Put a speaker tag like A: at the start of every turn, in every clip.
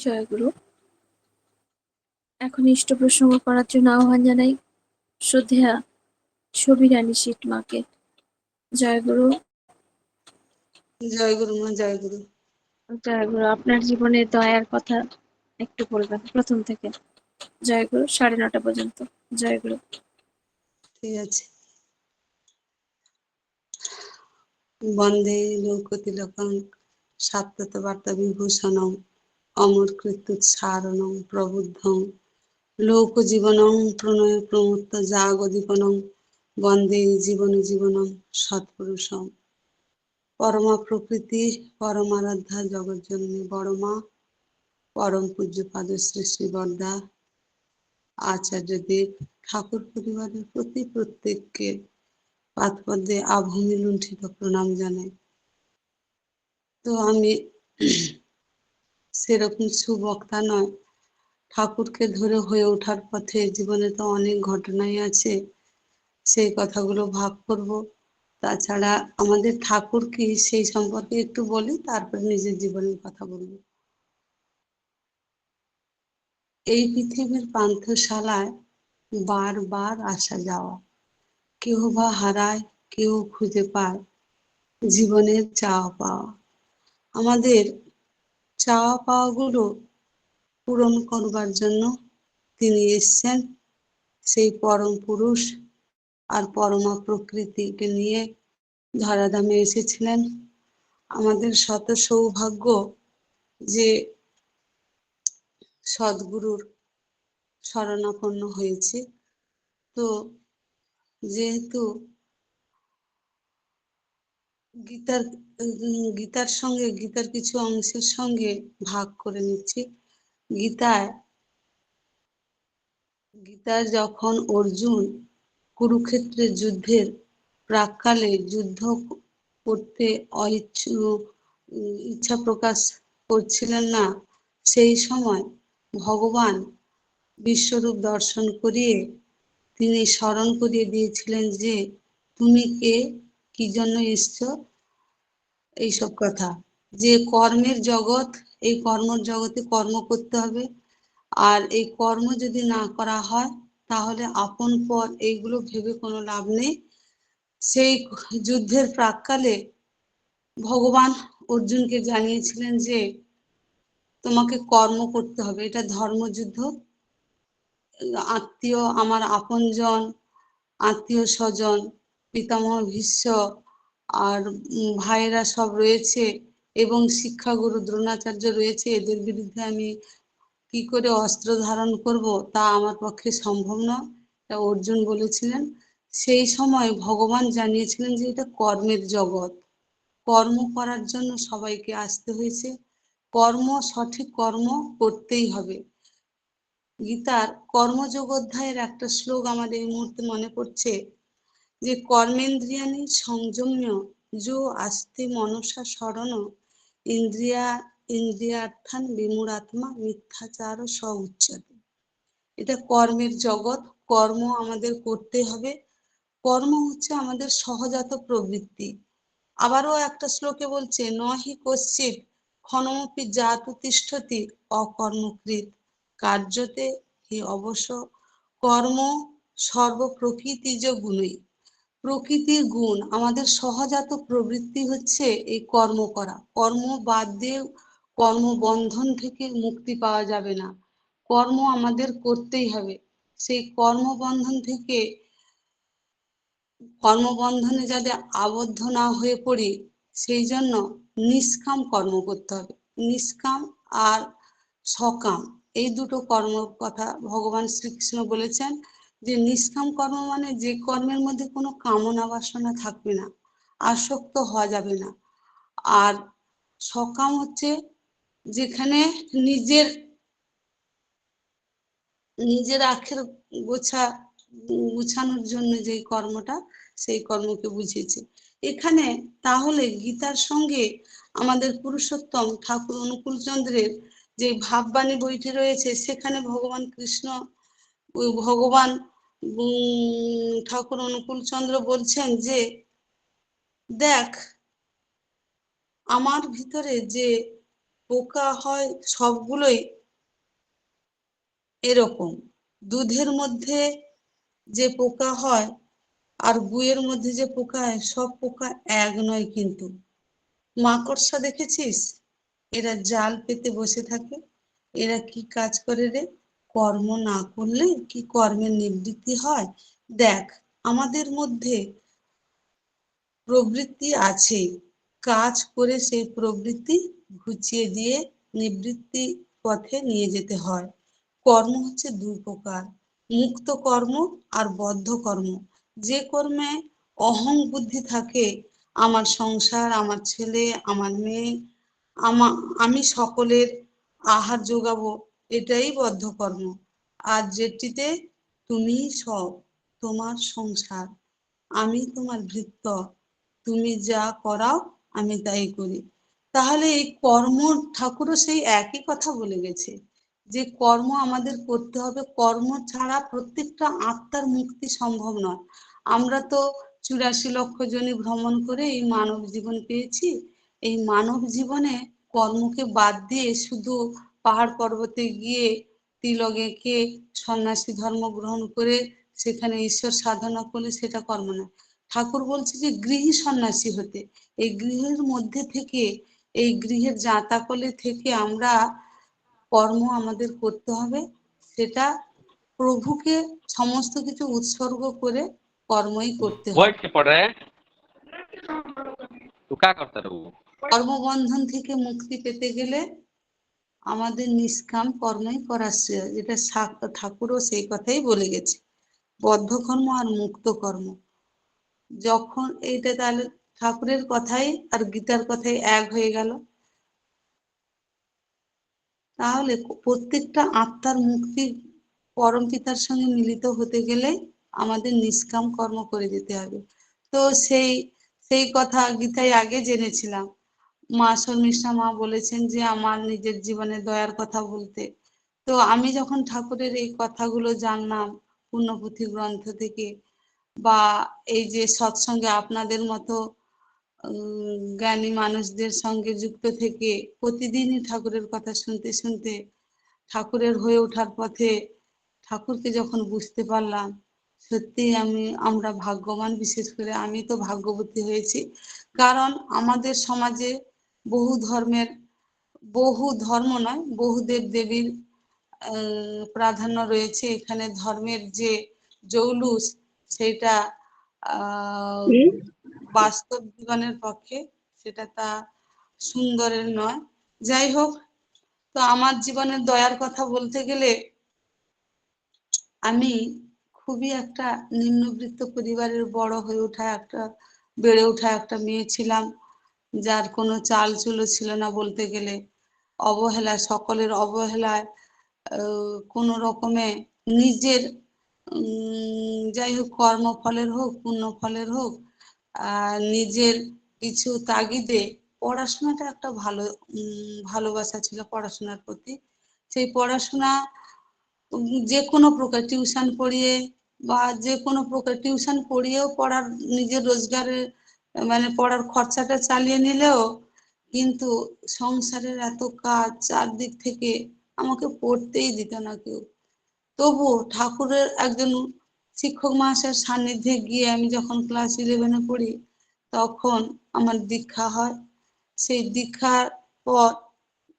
A: জয়গুরু। এখন ইষ্ট প্রসঙ্গ করার জন্য আহ্বান জানাই শ্রদ্ধেয়া ছবি রানী শীত মাকে। জয়গুরু।
B: জয়গুরু মা, জয়গুরু।
A: জয়গুরু, আপনার জীবনের দয়ার কথা একটু বলবেন প্রথম থেকে। জয়গুরু, 9:30 পর্যন্ত। জয়গুরু।
B: ঠিক আছে। বন্দে লোকতিলকং সাত্তত বার্তা বিভূষণং অমর কৃত্যুৎসারণং প্রবুদ্ধং লোক জীবনং প্রণয় প্রমুক্ত জাগদীপনং বন্দে জীবন জীবনং সৎপুরুষং পরমা প্রকৃতি পরমারাধ্যা জগজ্জননী বড়মা পরম পূজ্যপাদ শ্রী শ্রী বরদা আচার্যদেব ঠাকুর পরিবারের প্রতি প্রত্যেককে পাদপদ্মে আভূমি লুণ্ঠিত প্রণাম জানাই। তো আমি সেরকম সুবক্তা নয়, ঠাকুরকে ধরে হয়ে ওঠার পথে জীবনে তো অনেক ঘটনাই আছে, সেই কথাগুলো ভাগ করব। তাছাড়া আমাদের ঠাকুর কি সেই সম্পর্কে একটু বলি, তারপর নিজের জীবনের কথা বলবো। এই পৃথিবীর পান্থশালায় বারবার আসা যাওয়া, কেউ বা হারায়, কেউ খুঁজে পায় জীবনের চাওয়া পাওয়া। আমাদের চাওয়া পাওয়াগুলো পূরণ করবার জন্য তিনি এসছেন, সেই পরম পুরুষ আর পরমা প্রকৃতিকে নিয়ে ধরাধামে এসেছিলেন। আমাদের শত সৌভাগ্য যে সদ্গুরুর শরণাপন্ন হয়েছে। তো যেহেতু গীতার কিছু অংশের সঙ্গে ভাগ করে নিচ্ছি। গীতার যখন অর্জুন কুরুক্ষেত্রের যুদ্ধের প্রাক্কালে যুদ্ধ করতে ইচ্ছা প্রকাশ করছিলেন না, সেই সময় ভগবান বিশ্বরূপ দর্শন করিয়ে তিনি স্মরণ করিয়ে দিয়েছিলেন যে তুমি কে, কি জন্য এসছো, এইসব কথা। যে কর্মের জগৎ, এই কর্মের জগতে কর্ম করতে হবে, আর এই কর্ম যদি না করা হয় তাহলে আপন পর এইগুলো ভেবে কোনো লাভ নেই। সেই যুদ্ধের প্রাক্কালে ভগবান অর্জুনকে জানিয়েছিলেন যে তোমাকে কর্ম করতে হবে, এটা ধর্মযুদ্ধ। আত্মীয়, আমার আপনজন, আত্মীয় স্বজন, পিতামহ ভীষ্ম আর ভাইয়েরা সব রয়েছে এবং শিক্ষাগুরু দ্রোণাচার্য রয়েছে, এদের বিরুদ্ধে আমি কি করে অস্ত্র ধারণ করব তা আমার পক্ষে সম্ভব নয়, তা অর্জুন বলেছিলেন। সেই সময় ভগবান জানিয়েছিলেন যে এটা কর্মের জগৎ, কর্ম করার জন্য সবাইকে আসতে হয়েছে, সঠিক কর্ম করতেই হবে। গীতার কর্মযোগ অধ্যায়ের একটা শ্লোক আমার এই মুহূর্তে মনে পড়ছে, যে কর্মেন্দ্রিয়ানি সংযম্য যো আস্তে মনসা স্মরণ ইন্দ্রিয়ার্থান বিমূঢ়াত্মা মিথ্যাচার স উচ্যতে। এটা কর্মের জগৎ, কর্ম আমাদের করতে হবে, কর্ম হচ্ছে আমাদের সহজাত প্রবৃত্তি। আবারও একটা শ্লোকে বলছে নহি কশ্চিৎ ক্ষণমপি জাতু তিষ্ঠতি অকর্মকৃত কার্যতে হি অবশ্য কর্ম সর্বপ্রকৃতিজ গুণই। প্রকৃতির গুণ, আমাদের সহজাত প্রবৃত্তি হচ্ছে এই কর্ম করা। কর্ম বাদ দিয়ে কর্মবন্ধন থেকে মুক্তি পাওয়া যাবে না, কর্ম আমাদের করতেই হবে। সেই কর্মবন্ধনে যাতে আবদ্ধ না হয়ে পড়ি, সেই জন্য নিষ্কাম কর্ম করতে হবে। নিষ্কাম আর সকাম, এই দুটো কর্মের কথা ভগবান শ্রীকৃষ্ণ বলেছেন। যে নিষ্কাম কর্ম মানে যে কর্মের মধ্যে কোনো কামনা বাসনা থাকবে না, আসক্ত হওয়া যাবে না। আর সকাম হচ্ছে যেখানে নিজের আখের গুছানোর জন্য যে কর্মটা, সেই কর্মকে বুঝিয়েছে এখানে। তাহলে গীতার সঙ্গে আমাদের পুরুষোত্তম ঠাকুর অনুকূল চন্দ্রের যে ভাববাণী বইটি রয়েছে, সেখানে ভগবান ঠাকুর অনুকূল চন্দ্র বলছেন যে দেখ, আমার ভিতরে যে পোকা হয় সবগুলোই এরকম। দুধের মধ্যে যে পোকা হয় আর গুয়ের মধ্যে যে পোকা হয়, সব পোকা এক নয় কিন্তু। মাকড়সা দেখেছিস? এরা জাল পেতে বসে থাকে। এরা কি কাজ করে রে? কর্ম না করলে কি কর্মের নিবৃত্তি হয়? দেখ, আমাদের মধ্যে প্রবৃত্তি আছে, কাজ করে সেই প্রবৃত্তি ঘুচিয়ে দিয়ে নিবৃত্তি পথে নিয়ে যেতে হয়। কর্ম হচ্ছে দুই প্রকার, মুক্ত কর্ম আর বদ্ধ কর্ম। যে কর্মে অহং বুদ্ধি থাকে, আমার সংসার, আমার ছেলে, আমার মেয়ে, আমি সকলের আহার যোগাবো, এটাই বদ্ধ কর্ম। আর যেটিতে তুমি সব, তোমার সংসার, আমি তোমার ভৃত্য, তুমি যা করাও আমি তাই করি। তাহলে এই কর্ম, ঠাকুরও সেই একই কথা বলে গেছে যে কর্ম আমাদের করতে হবে। কর্ম ছাড়া প্রত্যেকটা আত্মার মুক্তি সম্ভব নয়। আমরা তো 84 লক্ষ জনি ভ্রমণ করে এই মানব জীবন পেয়েছি। এই মানব জীবনে কর্মকে বাদ দিয়ে শুধু পাহাড় পর্বতে গিয়ে তিলক এঁকে সন্ন্যাসী ধর্ম গ্রহণ করে সেখানে ঈশ্বর সাধনা করলে সেটা কর্ম না। ঠাকুর বলছে যে গৃহী সন্ন্যাসী হতে। এই গৃহের মধ্যে থেকে, এই গৃহের জাঁতাকলে থেকে আমরা কর্ম আমাদের করতে হবে। সেটা প্রভুকে সমস্ত কিছু উৎসর্গ করে কর্মই করতে হবে।
C: वॉइस के पढ़ रहे हैं तो क्या करता रहो
B: কর্মবন্ধন থেকে মুক্তি পেতে গেলে আমাদের নিষ্কাম কর্মই করা শ্রেয়। যেটা ঠাকুরও সেই কথাই বলে গেছে, বদ্ধ কর্ম আর মুক্ত কর্ম। যখন এইটা তাহলে ঠাকুরের কথাই আর গীতার কথাই এক হয়ে গেল। তাহলে প্রত্যেকটা আত্মার মুক্তি পরম পিতার সঙ্গে মিলিত হতে গেলে আমাদের নিষ্কাম কর্ম করে যেতে হবে। তো সেই সেই কথা গীতায় আগে জেনেছিলাম। মা শর্মিষ্ঠা মা বলেছেন যে আমার নিজের জীবনে দয়ার কথা বলতে। তো আমি যখন ঠাকুরের এই কথাগুলো জানলাম পুণ্যপুঁথি গ্রন্থ থেকে, বা এই যে সৎসঙ্গে আপনাদের মতো জ্ঞানী মানুষদের সঙ্গে যুক্ত থেকে প্রতিদিনই ঠাকুরের কথা শুনতে শুনতে ঠাকুরের হয়ে ওঠার পথে ঠাকুরকে যখন বুঝতে পারলাম, সত্যি আমরা ভাগ্যবান। বিশেষ করে আমি তো ভাগ্যবতী হয়েছি, কারণ আমাদের সমাজে বহু ধর্মের, বহু ধর্ম নয়, বহু দেব দেবীর প্রাধান্য রয়েছে। এখানে ধর্মের যে জৌলুস, সেটা বাস্তব জীবনের পক্ষে সেটা তা সুন্দরের নয়। যাই হোক, তো আমার জীবনের দয়ার কথা বলতে গেলে আমি খুবই একটা নিম্নবিত্ত পরিবারের বড় হয়ে ওঠা একটা, বেড়ে ওঠা একটা মেয়ে ছিলাম, যার কোনো চাল চুলো ছিল না বলতে গেলে। অবহেলায়, সকলের অবহেলায়, কোনো রকমে নিজের যাই হোক কর্মফলের হোক পুণ্য ফলের হোক, নিজের কিছু তাগিদে পড়াশোনাটা একটা ভালোবাসা ছিল পড়াশোনার প্রতি। সেই পড়াশোনা যে কোনো প্রকার টিউশন পড়িয়ে বা যে কোনো প্রকার টিউশন পড়িয়েও পড়ার, নিজের রোজগারের মানে পড়ার খরচাটা চালিয়ে নিলেও কিন্তু সংসারের এত কাজ চারদিক থেকে আমাকে পড়তেই দিত না কেউ। তবু ঠাকুরের একজন শিক্ষক মহাশয়ের সান্নিধ্যে গিয়ে আমি যখন ক্লাস 11-এ পড়ি, তখন আমার দীক্ষা হয়। সেই দীক্ষার পর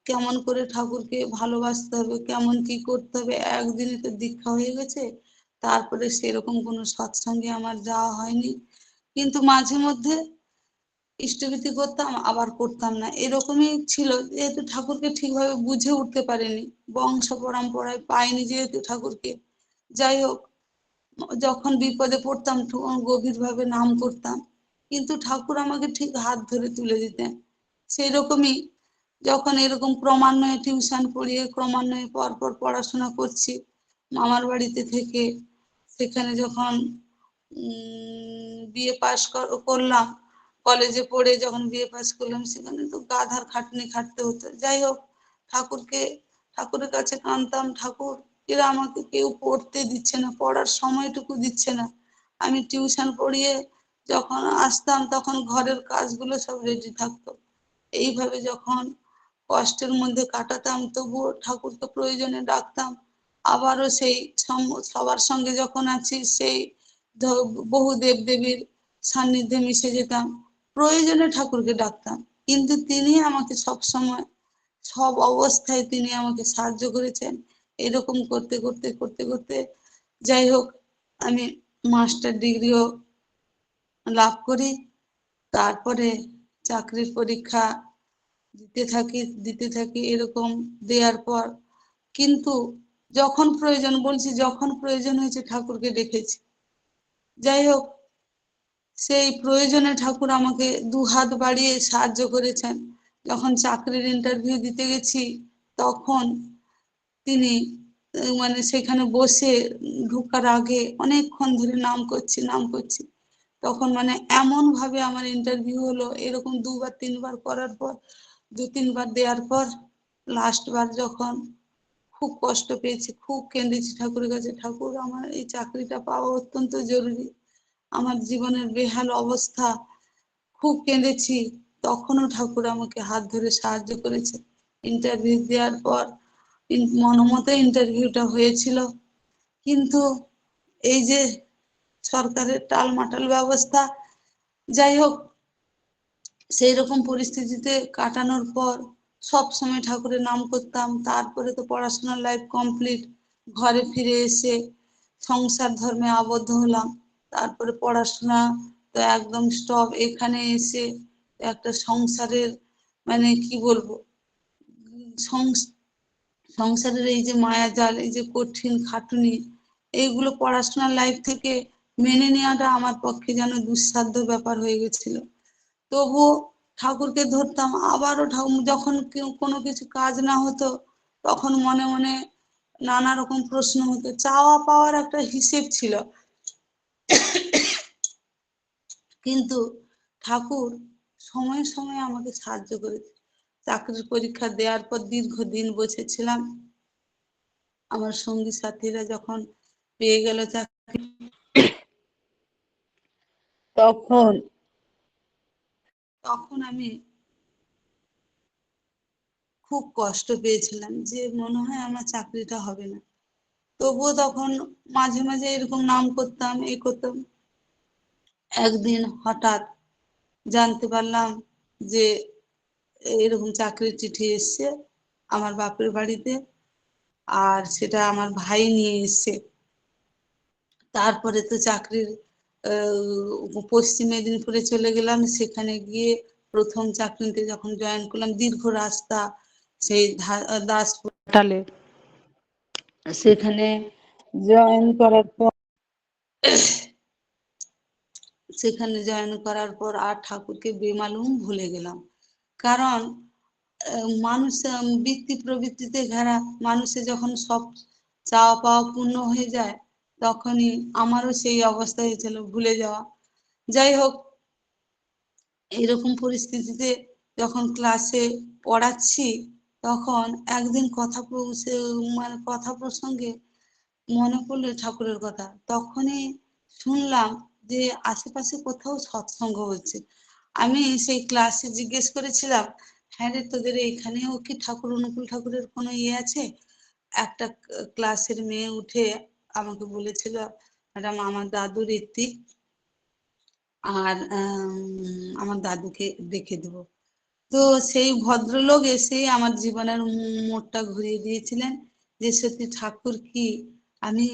B: কেমন করে ঠাকুরকে ভালোবাসতে হবে, কেমন কি করতে হবে, একদিনে তো দীক্ষা হয়ে গেছে। তারপরে সেরকম কোনো সৎসঙ্গে আমার যাওয়া হয়নি, কিন্তু মাঝে মধ্যে ইষ্টভীতি করতাম, আবার করতাম না, এরকমই ছিল। যেহেতু ঠাকুরকে ঠিকভাবে বুঝে উঠতে পারিনি, বংশ পরম্পরায় পাইনি যেহেতু ঠাকুরকে। যাই হোক, যখন বিপদে পড়তাম তখন গভীরভাবে নাম করতাম, কিন্তু ঠাকুর আমাকে ঠিক হাত ধরে তুলে দিতেন। সেই রকমই যখন এরকম ক্রমান্বয়ে টিউশন পড়িয়ে ক্রমান্বয়ে পরপর পড়াশোনা করছি মামার বাড়িতে থেকে, সেখানে যখন বিএ পাস করলাম, কলেজে পড়ে যখন বিএ পাস করলাম, সেখানে তো গাধার খাটনি খাটতে হতো। যাই হোক, ঠাকুরের কাছে কাঁদতাম, ঠাকুর এরা আমাকে কেউ পড়তে দিচ্ছে না, পড়ার সময়টুকু দিচ্ছে না। আমি টিউশন পড়িয়ে যখন আসতাম তখন ঘরের কাজগুলো সব রেডি থাকতো। এইভাবে যখন কষ্টের মধ্যে কাটাতাম, তবুও ঠাকুরকে প্রয়োজনে ডাকতাম। আবারও সেই সবার সঙ্গে যখন আছি সেই বহু দেবদেবীর সান্নিধ্যে মিশে যেতাম, প্রয়োজনে ঠাকুরকে ডাকতাম। কিন্তু তিনি আমাকে সব সময়, সব অবস্থায় তিনি আমাকে সাহায্য করেছেন। এরকম করতে করতে করতে করতে যাই হোক, আমি মাস্টার ডিগ্রিও লাভ করি। তারপরে চাকরির পরীক্ষা দিতে থাকি এরকম দেওয়ার পর কিন্তু যখন প্রয়োজন, বলছি যখন প্রয়োজন হয়েছে ঠাকুরকে ডেকেছি। যাই হোক, সেই প্রয়োজনে ঠাকুর আমাকে দুহাত বাড়িয়ে সাহায্য করেছেন। যখন চাকরির ইন্টারভিউ দিতে গেছি তখন তিনি মানে সেখানে বসে ঢোকার আগে অনেকক্ষণ ধরে নাম করছি। তখন মানে এমন ভাবে আমার ইন্টারভিউ হলো, এরকম দুবার তিনবার করার পর, দু তিনবার দেওয়ার পর লাস্ট বার যখন খুব কষ্ট পেয়েছি, খুব কেঁদেছি ঠাকুরের কাছে, ঠাকুর আমার এই চাকরিটা পাওয়া অত্যন্ত জরুরি, আমার জীবনের বেহাল অবস্থা, খুব কেঁদেছি। তখনও ঠাকুর আমাকে হাত ধরে সাহায্য করেছে। ইন্টারভিউ দেওয়ার পর মনোমতো ইন্টারভিউটা হয়েছিল, কিন্তু এই যে সরকারের টালমাটাল ব্যবস্থা, যাই হোক সেই রকম পরিস্থিতিতে কাটানোর পর সব সময় ঠাকুরের নাম করতাম। তারপরে তো পড়াশোনার লাইফ কমপ্লিট, ঘরে ফিরে এসে সংসার ধর্মে আবদ্ধ হলাম। তারপরে পড়াশোনা তো একদম স্টপ। এখানে এসে একটা সংসারের মানে কি বলবো, সংসারের এই যে মায়াজাল, এই যে কঠিন খাটুনি, এইগুলো পড়াশোনার লাইফ থেকে মেনে নেওয়াটা আমার পক্ষে যেন দুঃসাধ্য ব্যাপার হয়ে গেছিল। তবুও ঠাকুরকে ধরতাম। আবারও ঠাকুর যখন কোনো কিছু কাজ না হতো তখন মনে মনে নানা রকম প্রশ্ন হতো। চাওয়া পাওয়ার একটা হিসেব ছিল, কিন্তু ঠাকুর সময়ে সময়ে আমাকে সাহায্য করেছে। চাকরির পরীক্ষা দেওয়ার পর দীর্ঘদিন বসেছিলাম। আমার সঙ্গী সাথীরা যখন পেয়ে গেল চাকরি, তখন তখন আমি খুব কষ্ট পেয়েছিলাম যে মনে হয় আমার চাকরিটা হবে না। তবুও তখন মাঝে মাঝে এরকম নাম করতাম, করতাম। একদিন হঠাৎ জানতে পারলাম যে এরকম চাকরির চিঠি এসছে আমার বাপের বাড়িতে, আর সেটা আমার ভাই নিয়ে এসছে। তারপরে তো চাকরির পশ্চিম মেদিনীপুরে চলে গেলাম। সেখানে গিয়ে প্রথম চাকরিতে যখন জয়েন করলাম, দীর্ঘ রাস্তা, সেই দাসপুর টালে, সেখানে জয়েন করার পর আর ঠাকুরকে বেমালুম ভুলে গেলাম। কারণ মানুষ বৃত্তি প্রবৃত্তিতে ঘেরা, মানুষে যখন সব চাওয়া পাওয়া পূর্ণ হয়ে যায় তখনই আমারও সেই অবস্থা হয়েছিল, ভুলে যাওয়া। যাই হোক, এইরকম পরিস্থিতিতে যখন ক্লাসে পড়াচ্ছি তখন একদিন মানে কথা প্রসঙ্গে মনে পড়লো ঠাকুরের কথা। তখনই শুনলাম যে আশেপাশে কোথাও সৎসঙ্গ হচ্ছে। আমি সেই ক্লাসে জিজ্ঞেস করেছিলাম, হ্যাঁ রে, তোদের এখানেও কি ঠাকুর, অনুকূল ঠাকুরের কোনো ইয়ে আছে? একটা ক্লাসের মেয়ে উঠে আমাকে বলেছিল, ম্যাডাম আমার দাদুর ঋত্বিক, আর আমার দাদুকে দেখে দেবো। তো সেই ভদ্রলোক এসে আমার জীবনের মোড়টা ঘুরিয়ে দিয়েছিলেন, যে সত্যি ঠাকুর কি আমি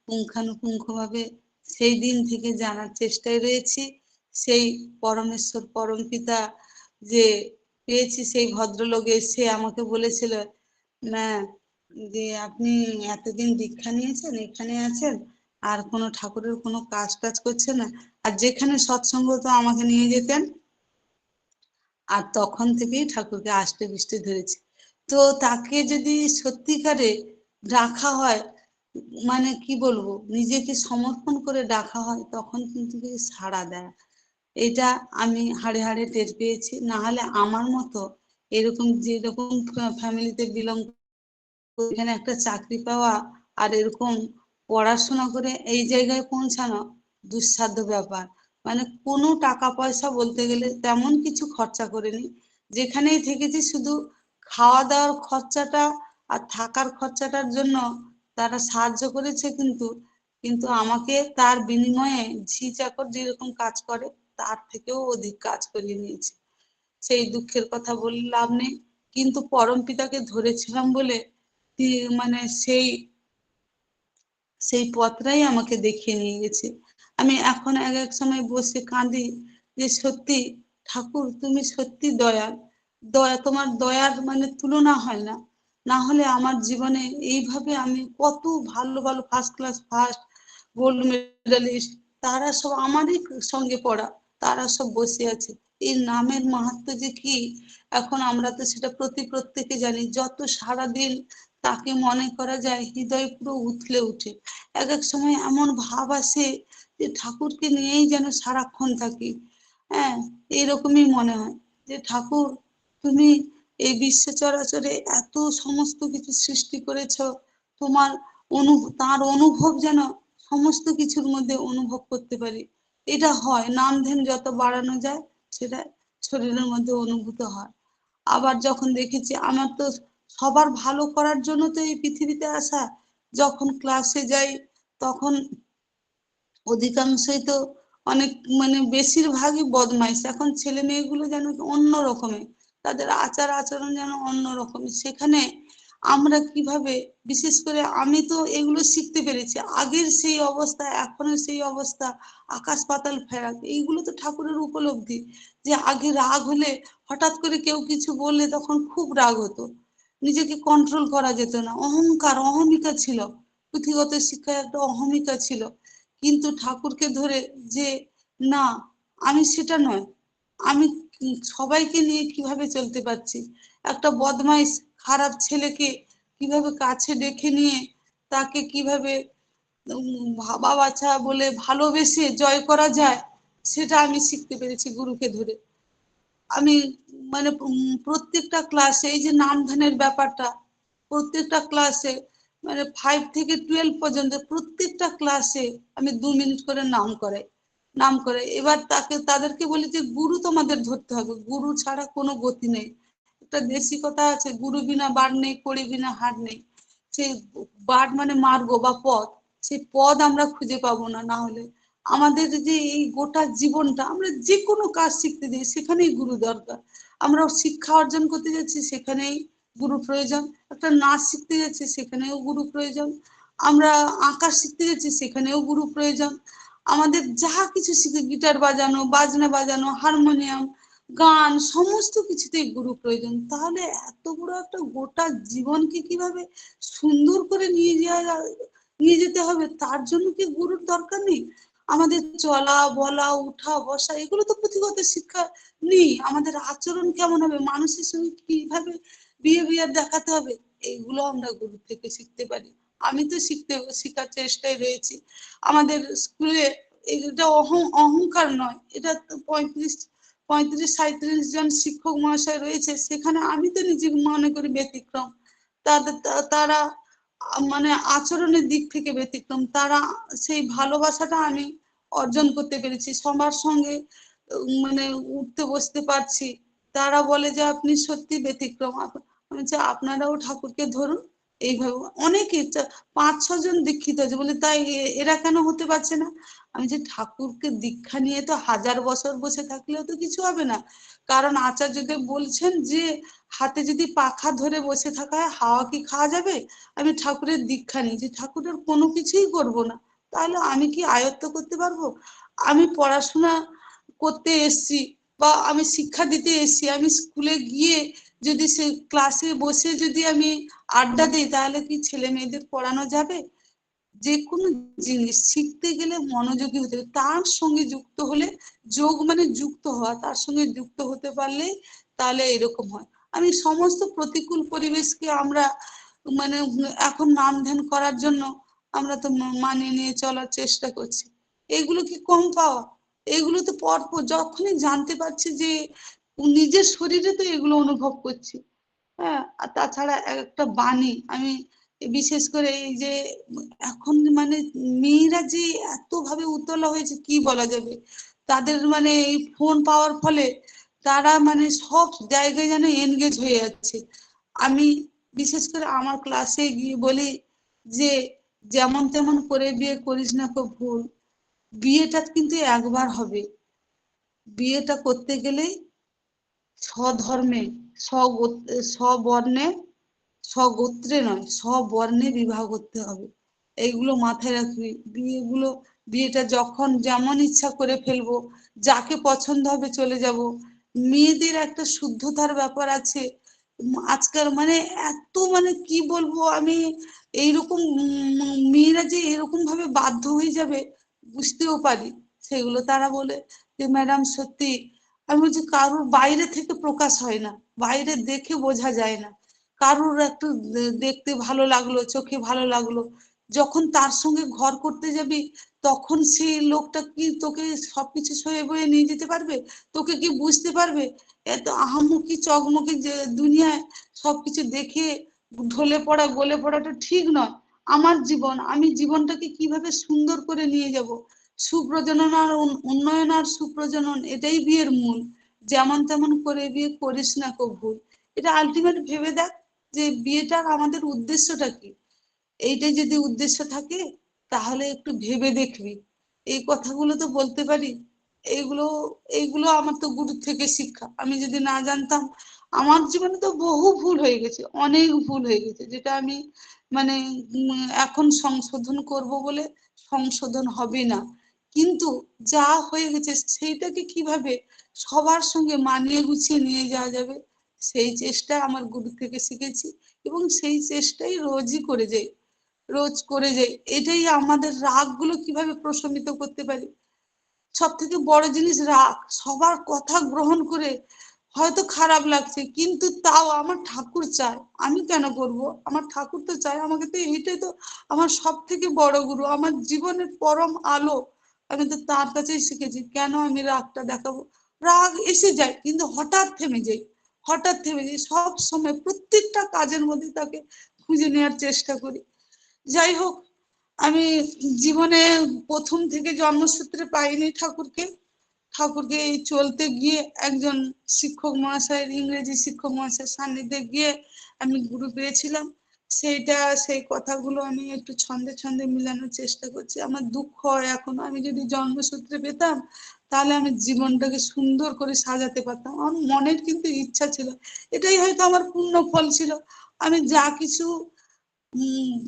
B: পুঙ্খানুপুঙ্খভাবে সেই দিন থেকে জানার চেষ্টায় রয়েছি। সেই পরমেশ্বর পরমপিতা যে পেয়েছি, সেই ভদ্রলোক এসে আমাকে বলেছিল, না যে আপনি এতদিন দীক্ষা নিয়েছেন, এখানে আছেন, আর কোনো ঠাকুরের কোনো কাজ টাজ করছেন না। আর যেখানে সৎসঙ্গ তো আমাকে নিয়ে যেতেন, আর তখন থেকেই ঠাকুরকে আষ্টে পৃষ্ঠে ধরেছি। তো তাকে যদি সত্যিকারে রাখা হয়, মানে কি বলবো, নিজেকে সমর্পণ করে ডাকা হয়, তখন কিন্তু সাড়া দেয়। এটা আমি হাড়ে হাড়ে টের পেয়েছি। না হলে আমার মতো এরকম যেরকম ফ্যামিলিতে বিলং, এখানে একটা চাকরি পাওয়া আর এরকম পড়াশোনা করে এই জায়গায় পৌঁছানো দুঃসাধ্য ব্যাপার। মানে কোনো টাকা পয়সা বলতে গেলে তেমন কিছু খরচা করিনি, যেখানেই থেকেছি শুধু খাওয়া দাওয়ার খরচাটা আর থাকার খরচাটার জন্য তারা সাহায্য করেছে, কিন্তু কিন্তু আমাকে তার বিনিময়ে ঝি চাকর যেরকম কাজ করে তার থেকেও অধিক কাজ করিয়ে নিয়েছে। সেই দুঃখের কথা বলে লাভ নেই, কিন্তু পরম পিতাকে ধরেছিলাম বলে মানে সেই সেই পথটাই আমাকে দেখিয়ে নিয়ে গেছে। আমি এখন এক এক সময় বসে কাঁদি যে সত্যি ঠাকুর তুমি সত্যি দয়াল, দয়া তোমার দয়ার মানে তুলনা হয় না। না হলে আমার জীবনে এইভাবে আমি কত ভালো ভালো first class first gold medallist তারা সব আমারই সঙ্গে পড়া, তারা সব বসে আছে। এই নামের মাহাত্ম্য যে কি এখন আমরা তো সেটা প্রত্যেকে জানি। যত সারাদিন তাকে মনে করা যায় হৃদয় পুরো উথলে উঠে। এক এক সময় এমন ভাব আসে যে ঠাকুরকে নিয়েই যেন সারাক্ষণ থাকি। হ্যাঁ, এইরকমই মনে হয় যে ঠাকুর তুমি এই বিশ্ব চরাচরে এত সমস্ত কিছু সৃষ্টি করেছ, তোমার তার অনুভব যেন সমস্ত কিছুর মধ্যে অনুভব করতে পারি। এটা হয় নাম ধ্যান যত বাড়ানো যায় সেটা শরীরের মধ্যে অনুভূত হয়। আবার যখন দেখেছি আমার তো সবার ভালো করার জন্য তো এই পৃথিবীতে আসা, যখন ক্লাসে যাই তখন অধিকাংশই তো অনেক মানে বেশিরভাগই বদমাইশ। এখন ছেলে মেয়েগুলো যেন অন্য রকমের, তাদের আচার আচরণ যেন অন্য রকমের। সেখানে আমরা কিভাবে, বিশেষ করে আমি তো এগুলো শিখতে পেরেছি। আগের সেই অবস্থা এখনের সেই অবস্থা আকাশ পাতাল ফেরাক। এইগুলো তো ঠাকুরের উপলব্ধি যে আগে রাগ হলে হঠাৎ করে কেউ কিছু বললে তখন খুব রাগ হতো, নিজেকে কন্ট্রোল করা যেত না, অহংকার অহমিকা ছিল, পুঁথিগত শিক্ষায় একটা অহমিকা ছিল। কিন্তু ঠাকুরকে ধরে যে না আমি সেটা নয়, আমি সবাইকে নিয়ে কিভাবে চলতে পারছি। একটা বদমাইশ খারাপ ছেলেকে কিভাবে কাছে ডেকে নিয়ে তাকে কিভাবে ভাবা বাছা বলে ভালোবেসে জয় করা যায়, সেটা আমি শিখতে পেরেছি গুরুকে ধরে। আমি মানে প্রত্যেকটা ক্লাসে এই যে নাম ধ্যানের ব্যাপারটা, প্রত্যেকটা ক্লাসে মানে 5 থেকে 12 পর্যন্ত প্রত্যেকটা ক্লাসে আমি 2 মিনিট করে নাম করে এবার তাদেরকে বলি যে গুরু তোমাদের ধরতে হবে, গুরু ছাড়া কোনো গতি নেই। একটা দেশি কথা আছে, গুরু বিনা বার নেই, কড়ি বিনা হার নেই। সেই বার মানে মার্গ বা পথ, সেই পথ আমরা খুঁজে পাবো না। না হলে আমাদের যে এই গোটা জীবনটা আমরা যে কোনো কাজ শিখতে যাই সেখানেই গুরু দরকার। আমরা শিক্ষা অর্জন করতে যাচ্ছি সেখানেই গুরু প্রয়োজন, একটা নাচ শিখতে যাচ্ছি সেখানেও গুরু প্রয়োজন, আমরা আঁকা শিখতে যাচ্ছি সেখানেও গুরু প্রয়োজন, আমাদের যা কিছু শিখে গিটার বাজানো বাজনা বাজানো হারমোনিয়াম গান সমস্ত কিছুতেই গুরু প্রয়োজন। তাহলে এত বড় একটা গোটা জীবনকে কিভাবে সুন্দর করে নিয়ে যেতে হবে, তার জন্য কি গুরুর দরকার নেই? আমাদের চলা বলা উঠা বসা এগুলো তো পুঁথিগত শিক্ষা নেই। আমাদের আচরণ কেমন হবে, মানুষের সঙ্গে কিভাবে বিহেভিয়ার দেখাতে হবে, এইগুলো আমরা গুরু থেকে শিখতে পারি। আমি তো শেখার চেষ্টায় রয়েছি। আমাদের স্কুলে এটা অহংকার নয়, এটা তো 35-37 জন শিক্ষক মহাশয় রয়েছে, সেখানে আমি তো নিজে মনে করি ব্যতিক্রম। তারা মানে আচরণের দিক থেকে ব্যতিক্রম। তারা সেই ভালোবাসাটা আমি অর্জন করতে পেরেছি, সবার সঙ্গে মানে উঠতে বসতে পারছি। তারা বলে যে আপনি সত্যি ব্যতিক্রম। আমি চাই আপনারাও ঠাকুরকে ধরুন এইভাবে। অনেকে 5-6 জন দীক্ষিত আছে বলে তাই এরা কেন হতে পারছে না? আমি যে ঠাকুরকে দীক্ষা নিয়ে তো 1000 বছর বসে থাকলেও তো কিছু হবে না। কারণ আচার্যদেব বলছেন যে হাতে যদি পাখা ধরে বসে থাকা হয় হাওয়া কি খাওয়া যাবে? আমি ঠাকুরের দীক্ষা নিয়েছি, ঠাকুরের কোনো কিছুই করব না, তাহলে আমি কি আয়ত্ত করতে পারবো? আমি পড়াশোনা করতে এসছি বা আমি শিক্ষা দিতে এসছি, আমি স্কুলে গিয়ে যদি সে ক্লাসে বসে যদি আমি আড্ডা দিই তাহলে কি ছেলে মেয়েদের পড়ানো যাবে? যে কোনো জিনিস শিখতে গেলে মনোযোগী হতে হবে, তার সঙ্গে যুক্ত হলে, যোগ মানে যুক্ত হওয়া, তার সঙ্গে যুক্ত হতে পারলে তাহলে এরকম হয়। আমি সমস্ত প্রতিকূল পরিবেশকে আমরা মানে এখন নাম ধ্যান করার জন্য আমরা তো মানিয়ে নিয়ে চলার চেষ্টা করছি। এগুলো কি কম পাওয়া? এগুলো তো পরপর যখনই জানতে পারছি যে নিজের শরীরে তো এগুলো অনুভব করছি। হ্যাঁ, আর তাছাড়া একটা বাণী আমি বিশেষ করে এই যে এখন মানে মেয়েরা যে এত ভাবে উতলা হয়েছে কি বলা যাবে। তাদের মানে এই ফোন পাওয়ার ফলে তারা মানে সব জায়গায় যেন এনগেজ হয়ে যাচ্ছে। আমি বিশেষ করে আমার ক্লাসে গিয়ে বলি যে যেমন তেমন করে বিয়ে করিস না খুব ভুল, বিয়েটা কিন্তু একবার হবে। বিয়েটা করতে গেলে স্বধর্মে, স্ববর্ণে, স্বগোত্রে নয়, স্ববর্ণে বিবাহ করতে হবে। এইগুলো মাথায় রাখবি। বিয়েটা যখন যেমন ইচ্ছা করে ফেলবো, যাকে পছন্দ হবে চলে যাব। মেয়েদের একটা শুদ্ধতার ব্যাপার আছে। আজকাল মানে এত মানে কি বলবো আমি, এইরকম মেয়েরা যে এরকম ভাবে বাধ্য হয়ে যাবে বুঝতেও পারি। সেগুলো তারা বলে যে ম্যাডাম সত্যি, আমি বলছি কারোর বাইরে থেকে প্রকাশ হয় না, বাইরে দেখে বোঝা যায় না। কারোর একটু দেখতে ভালো লাগলো, চোখে ভালো লাগলো, যখন তার সঙ্গে ঘর করতে যাবি তখন সেই লোকটা কি তোকে সবকিছু সয়ে বয়ে নিয়ে যেতে পারবে? তোকে কি বুঝতে পারবে? এত আহামুকি চকমকি যে দুনিয়ায় সবকিছু দেখে ঢলে পড়া গলে পড়াটা ঠিক নয়। আমার জীবন, আমি জীবনটাকে কিভাবে সুন্দর করে নিয়ে যাব, সুপ্রজনন আর উন্নয়ন আর সুপ্রজনন, এটাই বিয়ের মূল। যেমন তেমন করে বিয়ে করিস না কো ভুল। এটা আলটিমেট ভেবে দেখ যে বিয়েটার আমাদের উদ্দেশ্যটা কি। এইটাই যদি উদ্দেশ্য থাকে তাহলে একটু ভেবে দেখবি। এই কথাগুলো তো বলতে পারি। এইগুলো এইগুলো আমার তো গুরু থেকে শিক্ষা। আমি যদি না জানতাম, আমার জীবনে তো বহু ভুল হয়ে গেছে, অনেক ভুল হয়ে গেছে, যেটা আমি মানে এখন সংশোধন করব বলে সংশোধন হবে না। কিন্তু যা হয়ে গেছে সেইটাকে কিভাবে সবার সঙ্গে মানিয়ে গুছিয়ে নিয়ে যাওয়া যাবে, সেই চেষ্টা আমার গুরু থেকে শিখেছি এবং সেই চেষ্টাই রোজই করে যাই, রোজ করে যাই। এটাই আমাদের রাগগুলো কিভাবে প্রশমিত করতে পারি। সব থেকে বড় জিনিস রাগ, সবার কথা গ্রহণ করে হয়তো খারাপ লাগছে কিন্তু তাও আমার ঠাকুর চায়, আমি কেন করব, আমার ঠাকুর তো চায় আমাকে। তো এইটাই তো আমার সব থেকে বড় গুরু, আমার জীবনের পরম আলো। আমি তো তার কাছেই শিখেছি কেন আমি রাগটা দেখাবো। রাগ এসে যায় কিন্তু হঠাৎ থেমে যাই, হঠাৎ থেমে যাই, সব সময় প্রত্যেকটা কাজের মধ্যে তাকে খুঁজে নেওয়ার চেষ্টা করি। যাই হোক, আমি জীবনে প্রথম থেকে জন্মসূত্রে পাইনি ঠাকুরকে। ঠাকুরকে এই চলতে গিয়ে একজন শিক্ষক মহাশয়ের, ইংরেজি শিক্ষক মহাশয়ের সান্নিধ্যে গিয়ে আমি গুরু পেয়েছিলাম। সেই কথাগুলো আমি একটু ছন্দে ছন্দে মিলানোর চেষ্টা করছি। আমার দুঃখ হয় এখন, আমি যদি জন্মসূত্রে পেতাম তাহলে আমি জীবনটাকে সুন্দর করে সাজাতে পারতাম। আমার মনের কিন্তু ইচ্ছা ছিল, এটাই হয়তো আমার পূর্ণ ফল ছিল। আমি যা কিছু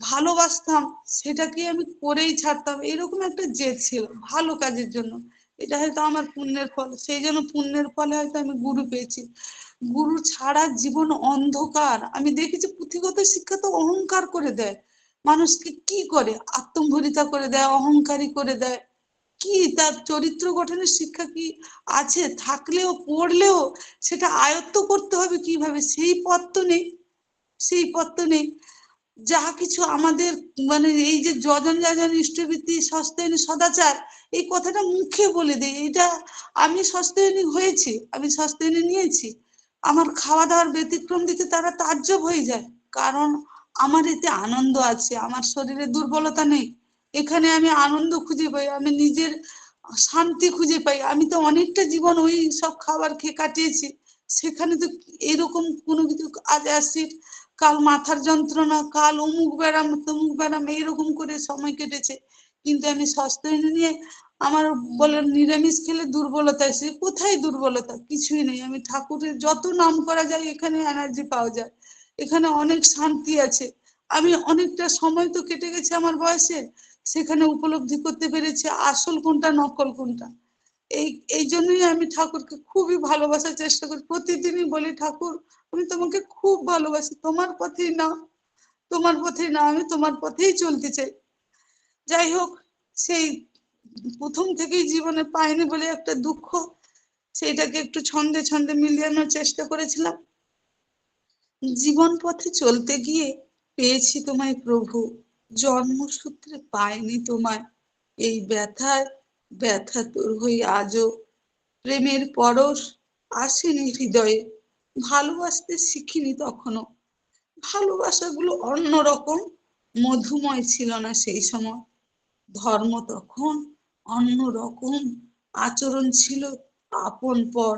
B: ভালোবাসতাম সেটাকে আমি করেই ছাড়তাম, এরকম একটা জেদ ছিল ভালো কাজের জন্য। এটা হয়তো আমার পুণ্যের ফল, সেই জন্য পুণ্যের ফলে হয়তো আমি গুরু পেয়েছি। গুরু ছাড়া জীবন অন্ধকার। আমি দেখেছি পুঁথিগত শিক্ষা তো অহংকার করে দেয় মানুষকে, কি করে আত্মম্ভরিতা করে দেয়, অহংকারী করে দেয়। কি তার চরিত্র গঠনের শিক্ষা কি আছে? থাকলেও পড়লেও সেটা আয়ত্ত করতে হবে কিভাবে, সেই পথ তো নেই, সেই পথ তো নেই। যা কিছু আমাদের মানে এই যে যজন যাজন ইষ্টবৃত্তি সস্তায়নী সদাচার, এই কথাটা মুখে বলে দেয়, এটা আমি সস্তায়নী হয়েছি, আমি সস্তায়নী নিয়েছি, আমার খাওয়া দাওয়ার ব্যতিক্রম দিতে তারা তাজ্জব হয়ে যায়। কারণ আমার এতে আনন্দ আছে, আমার শরীরে দুর্বলতা নেই, এখানে আমি আনন্দ খুঁজে পাই, আমি নিজের শান্তি খুঁজে পাই। আমি তো অনেকটা জীবন ওই সব খাবার খেয়ে কাটিয়েছি, সেখানে তো এরকম কোনো কিছু, আজ অ্যাসিড, কাল মাথার যন্ত্রণা, কাল অমুক ব্যারাম তমুক ব্যারাম, এইরকম করে সময় কেটেছে। কিন্তু আমি সস্তায়নী নিয়ে আমার বলে নিরামিষ খেলে দুর্বলতা এসে, কোথায় দুর্বলতা, কিছুই নেই। আমি ঠাকুরের যত নাম করা যায় এখানে এনার্জি পাওয়া যায়, এখানে অনেক শান্তি আছে। আমি অনেকটা সময় তো কেটে গেছে আমার বয়সে, সেখানে উপলব্ধি করতে পেরেছি আসল কোনটা নকল কোনটা। এই এই জন্যই আমি ঠাকুরকে খুবই ভালোবাসার চেষ্টা করি, প্রতিদিনই বলি ঠাকুর আমি তোমাকে খুব ভালোবাসি, তোমার পথেই না, তোমার পথেই না, আমি তোমার পথেই চলতে চাই। যাই হোক, সেই প্রথম থেকেই জীবনে পাইনি বলে একটা দুঃখ, সেইটাকে একটু ছন্দে ছন্দে মিলিয়ে চেষ্টা করেছিলাম। জীবন পথে চলতে গিয়ে পেয়েছি তোমায় প্রভু, জন্মসূত্রে পাইনি তোমায়। এই ব্যথায় ব্যথা তোর হই আজও, প্রেমের পরশ আসেনি হৃদয়ে, ভালোবাসতে শিখিনি তখনও। ভালোবাসাগুলো অন্যরকম, মধুময় ছিল না সেই সময়। ধর্ম তখন অন্যরকম, আচরণ ছিল আপন পর,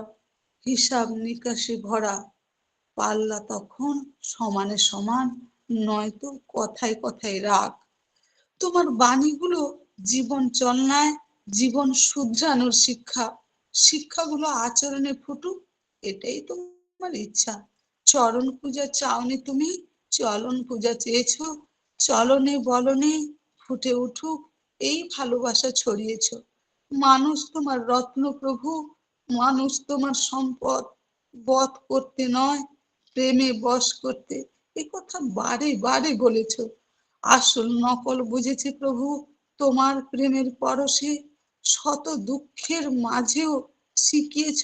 B: হিসাব নিকাশে ভরা। পাল্লা তখন সমানে সমান, নয়তো কথায় কথায় রাগ। তোমার বাণীগুলো জীবন চলনায়, জীবন শুধরানোর শিক্ষা, শিক্ষাগুলো আচরণে ফুটুক, এটাই তোমার ইচ্ছা। চরণ পূজা চাওনি তুমি, চলন পূজা চেয়েছ, চলনে বলনে ফুটে উঠুক এই ভালোবাসা ছড়িয়েছ। মানুষ তোমার রত্ন প্রভু, মানুষ তোমার সম্পদ, বধ করতে নয়, প্রেমে বশ করতে, এ কথা বারে বারে বলেছ। আসল নকল বুঝেছে প্রভু, তোমার প্রেমের পরশে শত দুঃখের মাঝেও শিখিয়েছ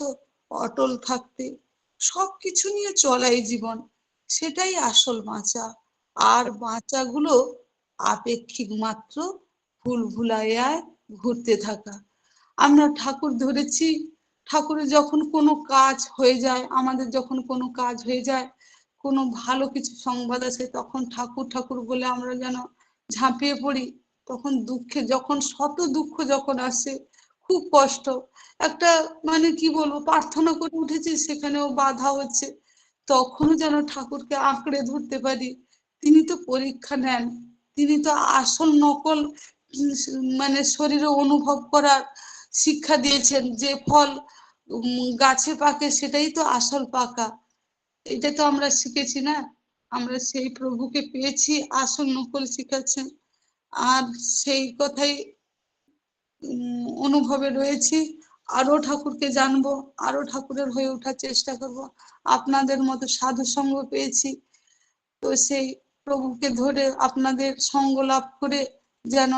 B: অটল থাকতে। সবকিছু নিয়ে চলাই জীবন, সেটাই আসল বাঁচা। আর বাঁচাগুলো আপেক্ষিক মাত্র, ভুল ভুলাইয়ায় ঘুরতে থাকা। আমরা ঠাকুর ধরেছি, ঠাকুরের যখন কোনো কাজ হয়ে যায়, আমাদের যখন কোনো কাজ হয়ে যায়, কোনো ভালো কিছু সংবাদ আসে, তখন ঠাকুর ঠাকুর বলে আমরা যেন ঝাঁপিয়ে পড়ি। তখন দুঃখে যখন শত দুঃখ যখন আসে, খুব কষ্ট, একটা মানে কি বলবো, প্রার্থনা করে উঠেছি সেখানেও বাধা হচ্ছে, তখনও যেন ঠাকুরকে আঁকড়ে ধরতে পারি। তিনি তো পরীক্ষা নেন, তিনি তো আসল নকল মানে শরীরে অনুভব করার শিক্ষা দিয়েছেন, যে ফল গাছে পাকে সেটাই তো আসল পাকা। এটা তো আমরা শিখেছি না, আমরা সেই প্রভুকে পেয়েছি, আসল নকল শিখাচ্ছেন। আর সেই কথাই অনুভবে রয়েছি। আরো ঠাকুরকে জানবো, আরো ঠাকুরের হয়ে ওঠার চেষ্টা করব। আপনাদের মতো সাধু সঙ্গ পেয়েছি, তো সেই প্রভুকে ধরে আপনাদের সঙ্গ লাভ করে যেন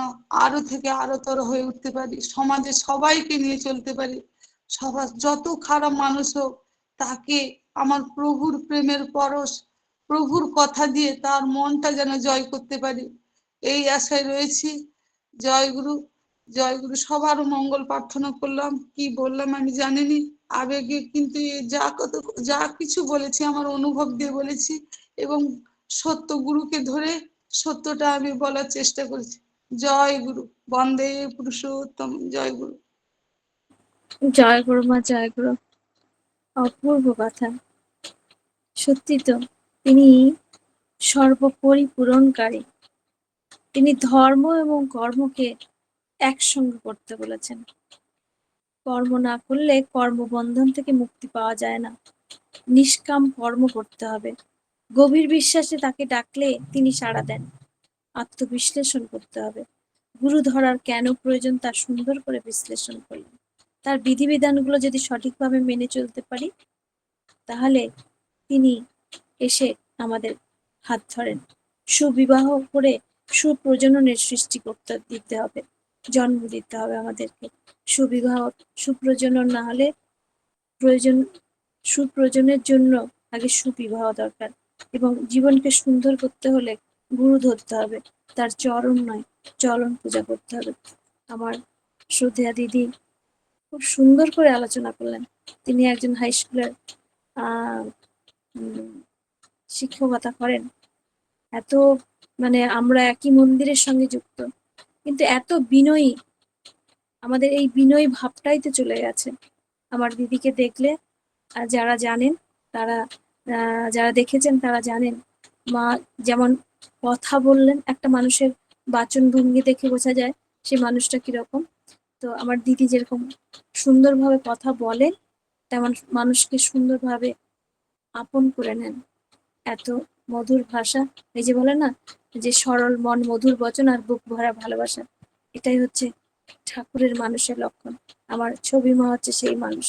B: আরো থেকে আরো তর হয়ে উঠতে পারি, সমাজে সবাইকে নিয়ে চলতে পারি। সবার যত খারাপ মানুষ হোক, তাকে আমার প্রভুর প্রেমের পরশ, প্রভুর কথা দিয়ে তার মনটা যেন জয় করতে পারি, এই আশায় রয়েছি। জয় গুরু, জয় গুরু। সবার মঙ্গল প্রার্থনা করলাম, কি বললাম আমি জানিনি, আবেগে কিন্তু যা কত যা কিছু বলেছি আমার অনুভব দিয়ে বলেছি, এবং সত্য গুরুকে ধরে সত্যটা আমি বলার চেষ্টা করেছি। জয় গুরু, বন্দে পুরুষোত্তম। জয় গুরু।
A: জয় গুরু মা, জয় গুরু। অপূর্ব কথা। সত্যি তো, তিনি সর্বপরিপূরণকারী। তিনি ধর্ম এবং কর্মকে একসঙ্গে করতে বলেছেন। কর্ম না করলে কর্মবন্ধন থেকে মুক্তি পাওয়া যায় না। নিষ্কাম কর্ম করতে হবে। গভীর বিশ্বাসে তাকে ডাকলে তিনি সাড়া দেন। আত্মবিশ্লেষণ করতে হবে। গুরু ধরার কেন প্রয়োজন তা সুন্দর করে বিশ্লেষণ করলেন। তার বিধিবিধানগুলো যদি সঠিকভাবে মেনে চলতে পারি, তাহলে তিনি এসে আমাদের হাত ধরেন। সুবিবাহ করে সুপ্রজননের সৃষ্টি করতে দিতে হবে, জন্ম দিতে হবে আমাদেরকে। সুবিবাহ, সুপ্রজনন না হলে প্রয়োজন, সুপ্রজনের জন্য আগে সুবিবাহ দরকার। এবং জীবনকে সুন্দর করতে হলে গুরু ধরতে হবে, তার চরণ নয় চলন পূজা করতে হবে। আমার শ্রদ্ধেয়া দিদি খুব সুন্দর করে আলোচনা করলেন। তিনি একজন হাই স্কুলের শিক্ষকতা করেন। এত মানে আমরা একই মন্দিরের সঙ্গে যুক্ত, কিন্তু এত বিনয়ী, আমাদের এই বিনয়ী ভাবটাই তো চলে গেছে। আমার দিদিকে দেখলে যারা জানেন তারা, যারা দেখেছেন তারা জানেন, মা যেমন কথা বললেন, একটা মানুষের বাচন ভঙ্গি দেখে বোঝা যায় সে মানুষটা কিরকম। তো আমার দিদি যেরকম সুন্দরভাবে কথা বলেন, তেমন মানুষকে সুন্দরভাবে আপন করে নেন। এত মধুর ভাষা, এই যে বলে না যে সরল মন, মধুর বচন আর বুক ভরা ভালোবাসা, এটাই হচ্ছে ঠাকুরের মানুষের লক্ষণ। আমার ছবি মা হচ্ছে সেই মানুষ।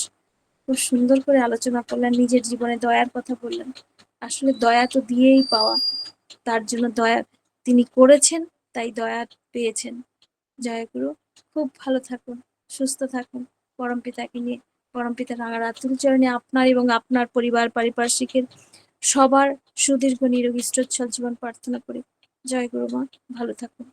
A: খুব সুন্দর করে আলোচনা করলেন, নিজের জীবনে দয়ার কথা বললেন। আসলে দয়া তো দিয়েই পাওয়া, তার জন্য দয়া তিনি করেছেন, তাই দয়া পেয়েছেন। জয় গুরু। খুব ভালো থাকুন, সুস্থ থাকুন পরমপিতাকে নিয়ে। পরমপিতা রাঙারাতুল চরণে আপনার এবং আপনার পরিবার পারিপার্শ্বিকের সবার সুদীর্ঘ নিরোগী চিরোজ্জ্বল জীবন প্রার্থনা করি। জয় গুরু মা, ভালো থাকুন।